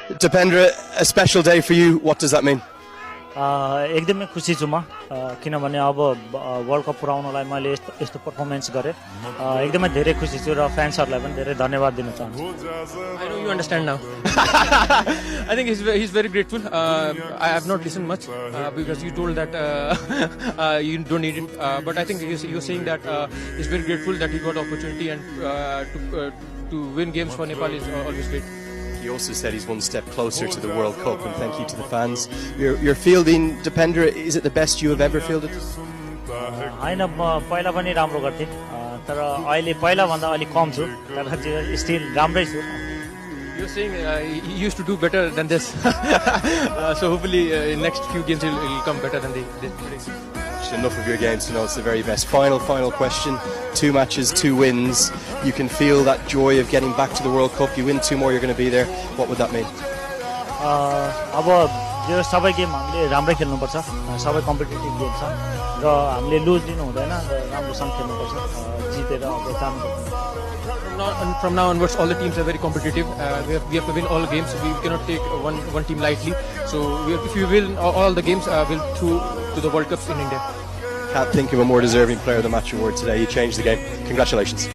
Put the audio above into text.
Dipendra, a special day for you. What does that mean? एकदमै खुसी छु म किनभने अब वर्ल्ड कप पुराउनलाई मैले यस्तो पर्फर्मेन्स गरे एकदमै धेरै खुसी छु र फ्यान्सहरुलाई पनि धेरै धन्यवाद दिन चाहन्छु I know you understand now. I think he's very grateful. I have not listened much because you told that you don't need it. But I think you're saying that he's very grateful that he got opportunity and to win games for Nepal is always great. He also said he's one step closer to the World Cup, and thank you to the fans. Your fielding, Dipendra, is it the best you have ever fielded? हैन म पहिला पनि राम्रो गर्थे तर अहिले पहिला भन्दा अलि कम छु तर स्टिल राम्रै छु You're saying he used to do better than this. So hopefully in next few games he'll come better than they did today. Enough of your games to know it's the very best. Final question. 2 matches, 2 wins. You can feel that joy of getting back to the World Cup. You win 2 more, you're going to be there. What would that mean? अब यो सबै game हामीले राम्रै खेल्नुपर्छ सबै competitive game छ र हामीले लुज दिनु हुँदैन र राम्रोसँग खेल्नुपर्छ जितेर अब जानुपर्छ From now onwards, all the teams are very competitive. We have to win all games. We cannot take one team lightly. So if we win all the games, we'll through to the World Cups in India. Can't think of a more deserving player of the match award today. You changed the game. Congratulations.